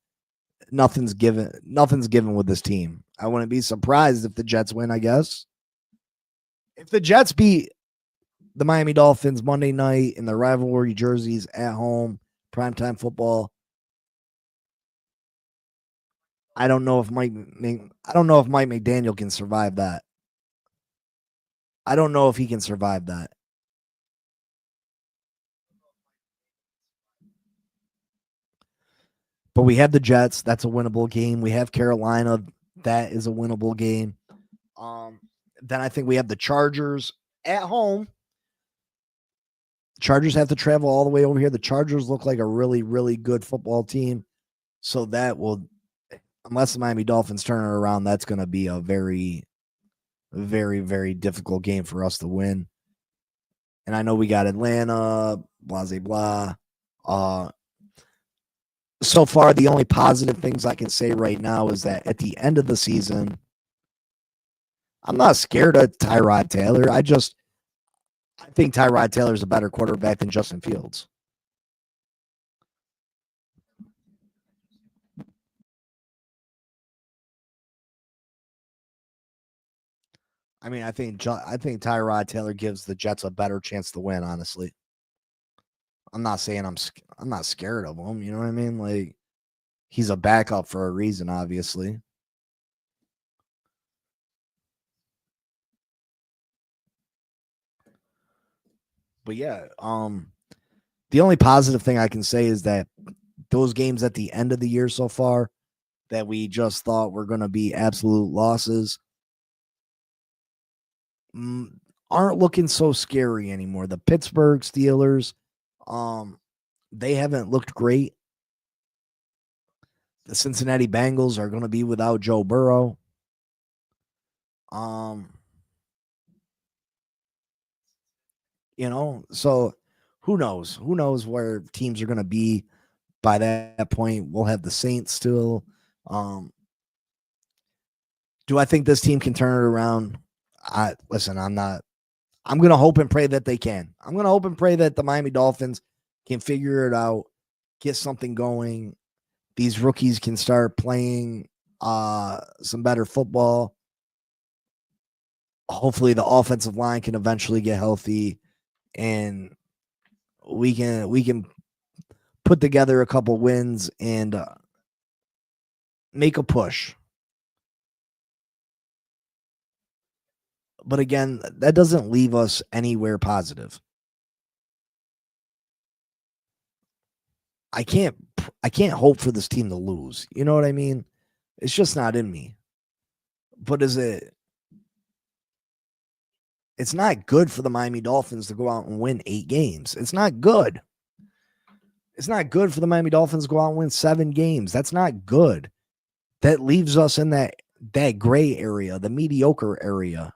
nothing's given with this team. I wouldn't be surprised if the Jets win, I guess. If the Jets beat the Miami Dolphins Monday night in the rivalry jerseys at home, primetime football, I don't know if Mike McDaniel can survive that. I don't know if he can survive that. But we have the Jets. That's a winnable game. We have Carolina. That is a winnable game. Then I think we have the Chargers at home. Chargers have to travel all the way over here. The Chargers look like a really, really good football team. So that will, unless the Miami Dolphins turn it around, that's going to be a very, very, very difficult game for us to win. And I know we got Atlanta, blah, blah, blah. So far, the only positive things I can say right now is that at the end of the season, I'm not scared of Tyrod Taylor. I think Tyrod Taylor is a better quarterback than Justin Fields. I mean, I think Tyrod Taylor gives the Jets a better chance to win, honestly. I'm not saying I'm not scared of him, you know what I mean? Like, he's a backup for a reason, obviously. But yeah, the only positive thing I can say is that those games at the end of the year so far that we just thought were going to be absolute losses, aren't looking so scary anymore. The Pittsburgh Steelers, they haven't looked great. The Cincinnati Bengals are going to be without Joe Burrow. So who knows? Who knows where teams are going to be by that point? We'll have the Saints still. Do I think this team can turn it around? Listen, I'm not. I'm going to hope and pray that they can. I'm going to hope and pray that the Miami Dolphins can figure it out, get something going. These rookies can start playing some better football. Hopefully the offensive line can eventually get healthy, and we can put together a couple wins and make a push. But again, that doesn't leave us anywhere positive. I can't hope for this team to lose. You know what I mean? It's just not in me. But it's not good for the Miami Dolphins to go out and win 8 games. It's not good. It's not good for the Miami Dolphins to go out and win 7 games. That's not good. That leaves us in that gray area, the mediocre area.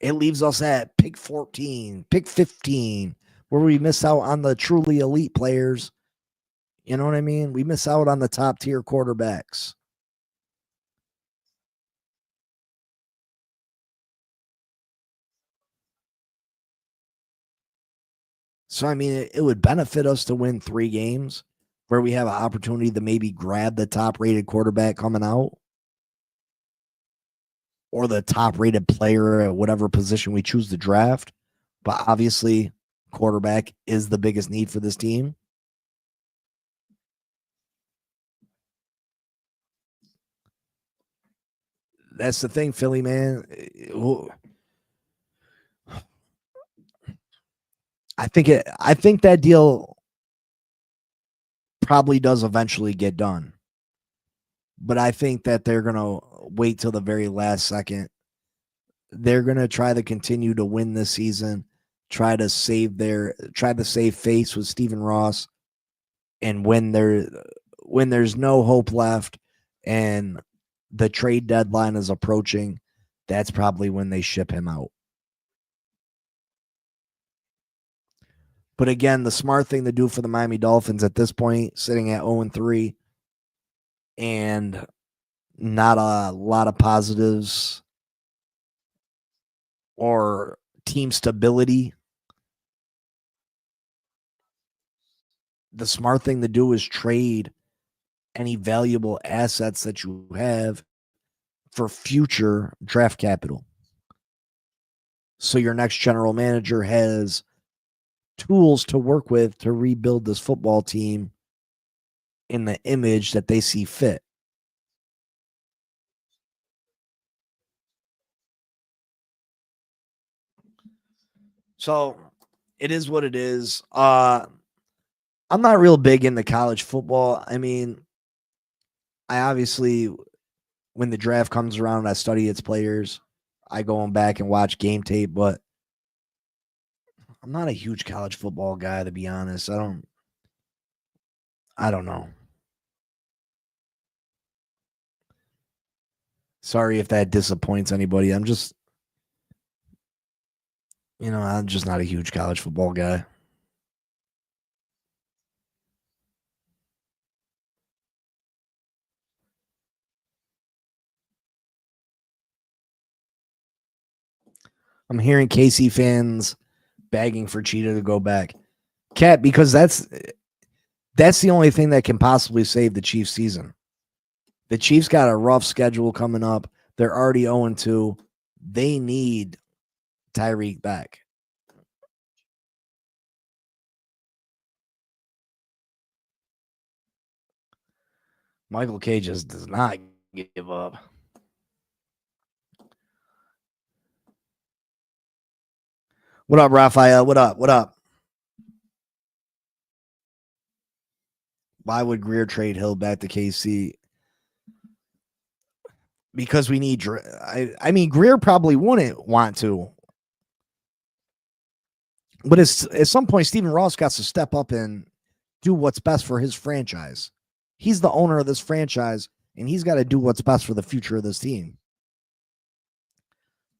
It leaves us at pick 14, pick 15, where we miss out on the truly elite players. You know what I mean? We miss out on the top tier quarterbacks. So, I mean, it would benefit us to win 3 games where we have an opportunity to maybe grab the top rated quarterback coming out or the top rated player at whatever position we choose to draft. But obviously, quarterback is the biggest need for this team. That's the thing, Philly, man. I think that deal probably does eventually get done. But I think that they're going to wait till the very last second. They're going to try to continue to win this season, try to save face with Stephen Ross. And when there's no hope left and the trade deadline is approaching, that's probably when they ship him out. But again, the smart thing to do for the Miami Dolphins at this point, sitting at 0-3 and not a lot of positives or team stability, the smart thing to do is trade any valuable assets that you have for future draft capital. So your next general manager has tools to work with to rebuild this football team in the image that they see fit. So it is what it is. I'm not real big into college football. I mean, I obviously, when the draft comes around, I study its players. I go back and watch game tape, but I'm not a huge college football guy, to be honest. I don't know. Sorry if that disappoints anybody. I'm just not a huge college football guy. I'm hearing KC fans begging for Cheetah to go back. Cat, because that's the only thing that can possibly save the Chiefs season. The Chiefs got a rough schedule coming up. They're already 0-2. They need Tyreek back. Michael K just does not give up. What up, Raphael? What up? What up? Why would Greer trade Hill back to KC? because we need. I mean, Greer probably wouldn't want to, but at some point, Stephen Ross got to step up and do what's best for his franchise. He's the owner of this franchise, and he's got to do what's best for the future of this team.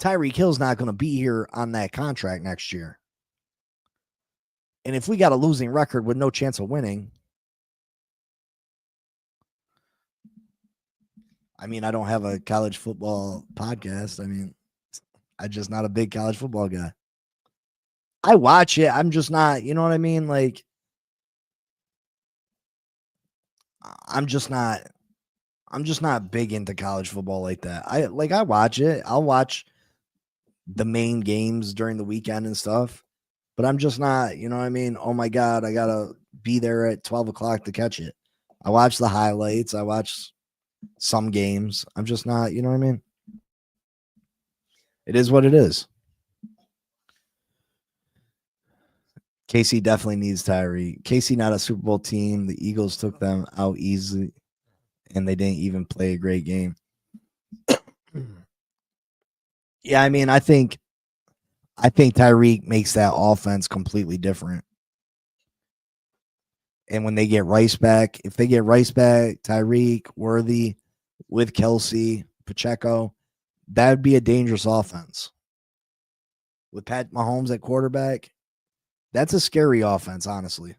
Tyreek Hill's not going to be here on that contract next year. And if we got a losing record with no chance of winning, I mean, I don't have a college football podcast. I mean, I'm just not a big college football guy. I watch it. I'm just not, you know what I mean? Like, I'm just not big into college football like that. I watch it. I'll watch the main games during the weekend and stuff, but I'm just not, you know what I mean? Oh my God, I gotta be there at 12 o'clock to catch it. I watch the highlights. I watch some games. I'm just not, you know what I mean? It is what it is. KC definitely needs Tyree. KC not a Super Bowl team. The Eagles took them out easily, and they didn't even play a great game. Yeah, I mean, I think Tyreek makes that offense completely different. And when they get Rice back, if they get Rice back, Tyreek, Worthy, with Kelsey, Pacheco, that would be a dangerous offense. With Pat Mahomes at quarterback, that's a scary offense, honestly.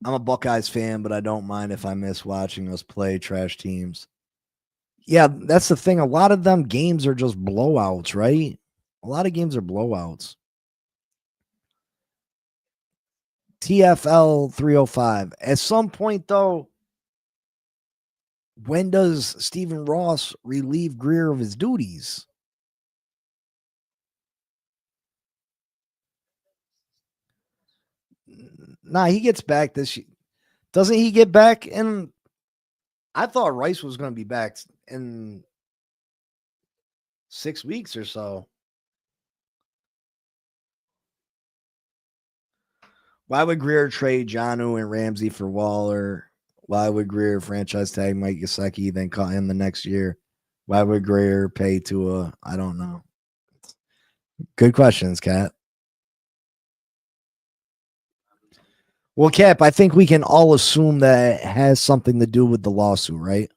I'm a Buckeyes fan, but I don't mind if I miss watching us play trash teams. Yeah, that's the thing. A lot of them games are just blowouts, right? A lot of games are blowouts. TFL 305. At some point, though, when does Stephen Ross relieve Greer of his duties? Nah, he gets back this year. Doesn't he get back? And I thought Rice was going to be back in 6 weeks or so. Why would Greer trade Jonnu and Ramsey for Waller? Why would Greer franchise tag Mike Gesicki, then cut him the next year? Why would Greer pay Tua? I don't know. Good questions, Kat. Well, Cap, I think we can all assume that it has something to do with the lawsuit, right?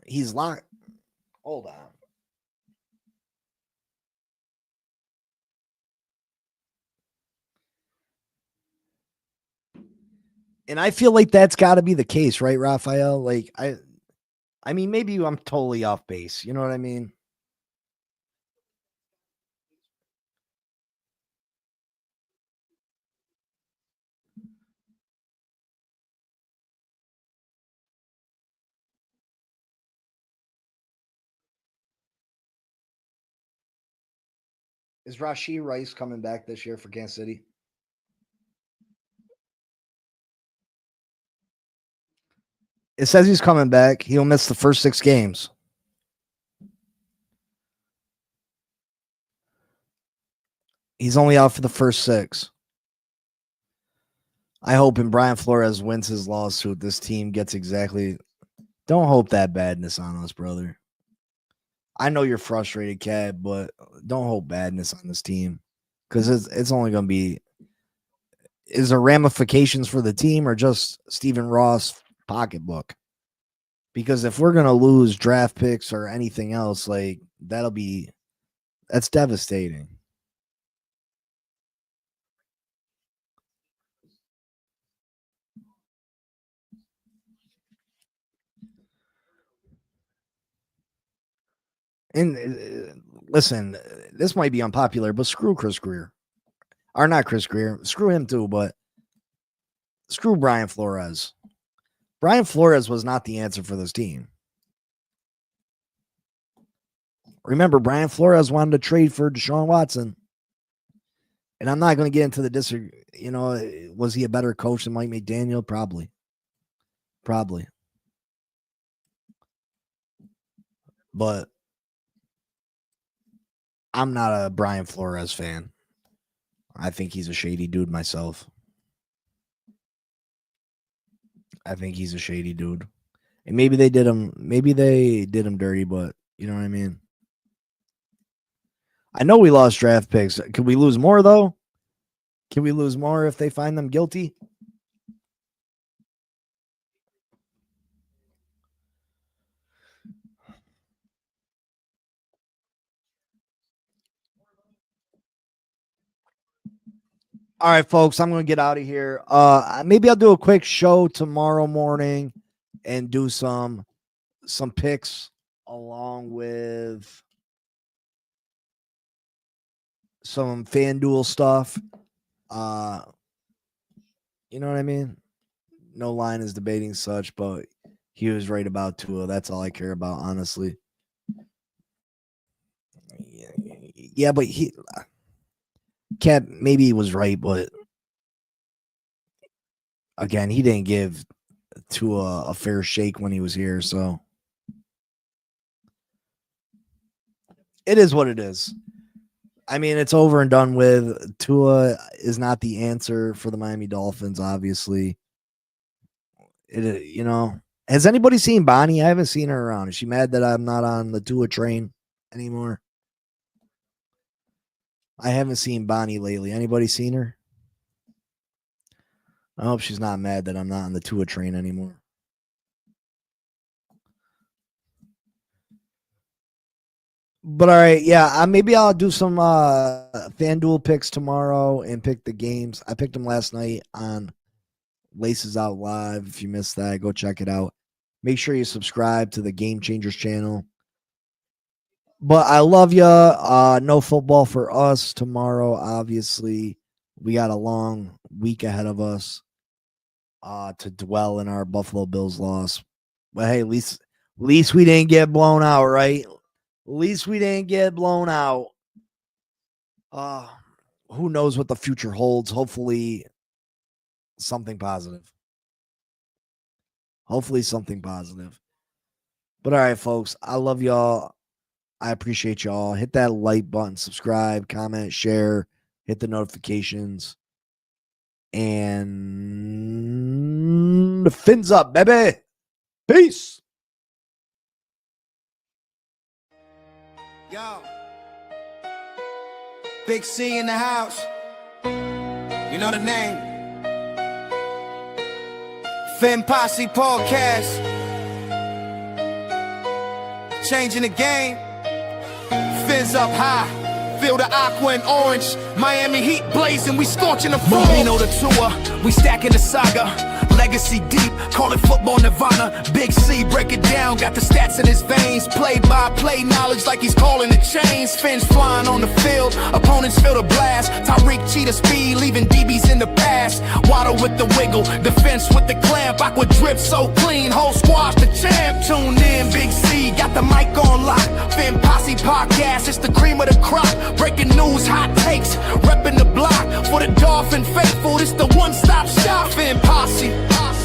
He's locked. Hold on. And I feel like that's got to be the case, right, Raphael? Like I mean, maybe I'm totally off base. You know what I mean? Is Rashee Rice coming back this year for Kansas City? It says he's coming back. He'll miss the first 6 games. He's only out for the first 6. I hope when Brian Flores wins his lawsuit, this team gets exactly. Don't hope that badness on us, brother. I know you're frustrated, Cat, but don't hope badness on this team because it's only going to be. Is there ramifications for the team or just Stephen Ross pocketbook? Because if we're going to lose draft picks or anything else, like that's devastating. And listen, this might be unpopular, but screw Chris Greer. Or not Chris Greer. Screw him too, but screw Brian Flores. Brian Flores was not the answer for this team. Remember, Brian Flores wanted to trade for Deshaun Watson. And I'm not going to get into the was he a better coach than Mike McDaniel? Probably. But I'm not a Brian Flores fan. I think he's a shady dude myself. I think he's a shady dude. And maybe they did him dirty, but you know what I mean? I know we lost draft picks. Could we lose more though? Can we lose more if they find them guilty? All right, folks, I'm going to get out of here. Maybe I'll do a quick show tomorrow morning and do some picks along with some FanDuel stuff. You know what I mean? No Line is debating such, but he was right about Tua. That's all I care about, honestly. Yeah, but Cat maybe he was right, but again, he didn't give Tua a fair shake when he was here, so it is what it is. I mean, it's over and done with. Tua is not the answer for the Miami Dolphins, obviously. Has anybody seen Bonnie? I haven't seen her around. Is she mad that I'm not on the Tua train anymore? I haven't seen Bonnie lately. Anybody seen her? I hope she's not mad that I'm not on the Tua train anymore. But all right, yeah, maybe I'll do some FanDuel picks tomorrow and pick the games. I picked them last night on Laces Out Live. If you missed that, go check it out. Make sure you subscribe to the Game Changers channel. But I love you. No football for us tomorrow, obviously. We got a long week ahead of us to dwell in our Buffalo Bills loss. But hey, at least we didn't get blown out, right? At least we didn't get blown out. Who knows what the future holds? Hopefully something positive. Hopefully something positive. But all right, folks, I love y'all. I appreciate y'all. Hit that like button, subscribe, comment, share, hit the notifications. And the fins up, baby. Peace. Yo, Big C in the house. You know the name. Fin Posse Podcast. Changing the game. Fins up high. Feel the aqua and orange. Miami heat blazing. We scorching the floor. We know the tour. We stacking the saga. Legacy deep, call it football nirvana. Big C, break it down, got the stats in his veins. Play-by-play knowledge like he's calling the chains. Fins flying on the field, opponents feel the blast. Tyreek cheetah speed, leaving DBs in the past. Waddle with the wiggle, defense with the clamp. Aqua drip so clean, whole squad's the champ. Tune in, Big C, got the mic on lock. Fin Posse Podcast, it's the cream of the crop. Breaking news, hot takes, repping the block. For the Dolphin faithful, it's the one-stop shop. Fin Posse.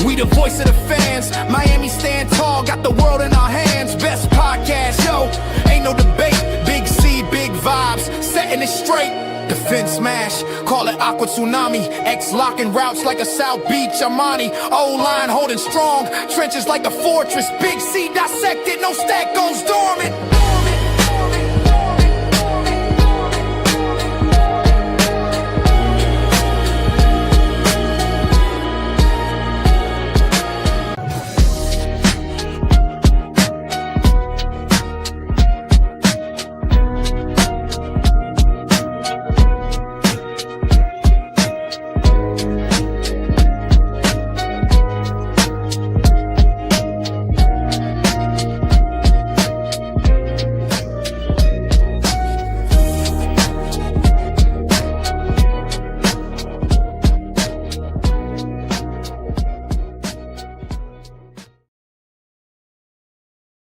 We the voice of the fans. Miami stand tall, got the world in our hands. Best podcast, yo, ain't no debate. Big C, big vibes, setting it straight. Defense smash, call it Aqua Tsunami. X locking routes like a South Beach Armani. O-line holding strong, trenches like a fortress. Big C dissected, no stack goes dormant.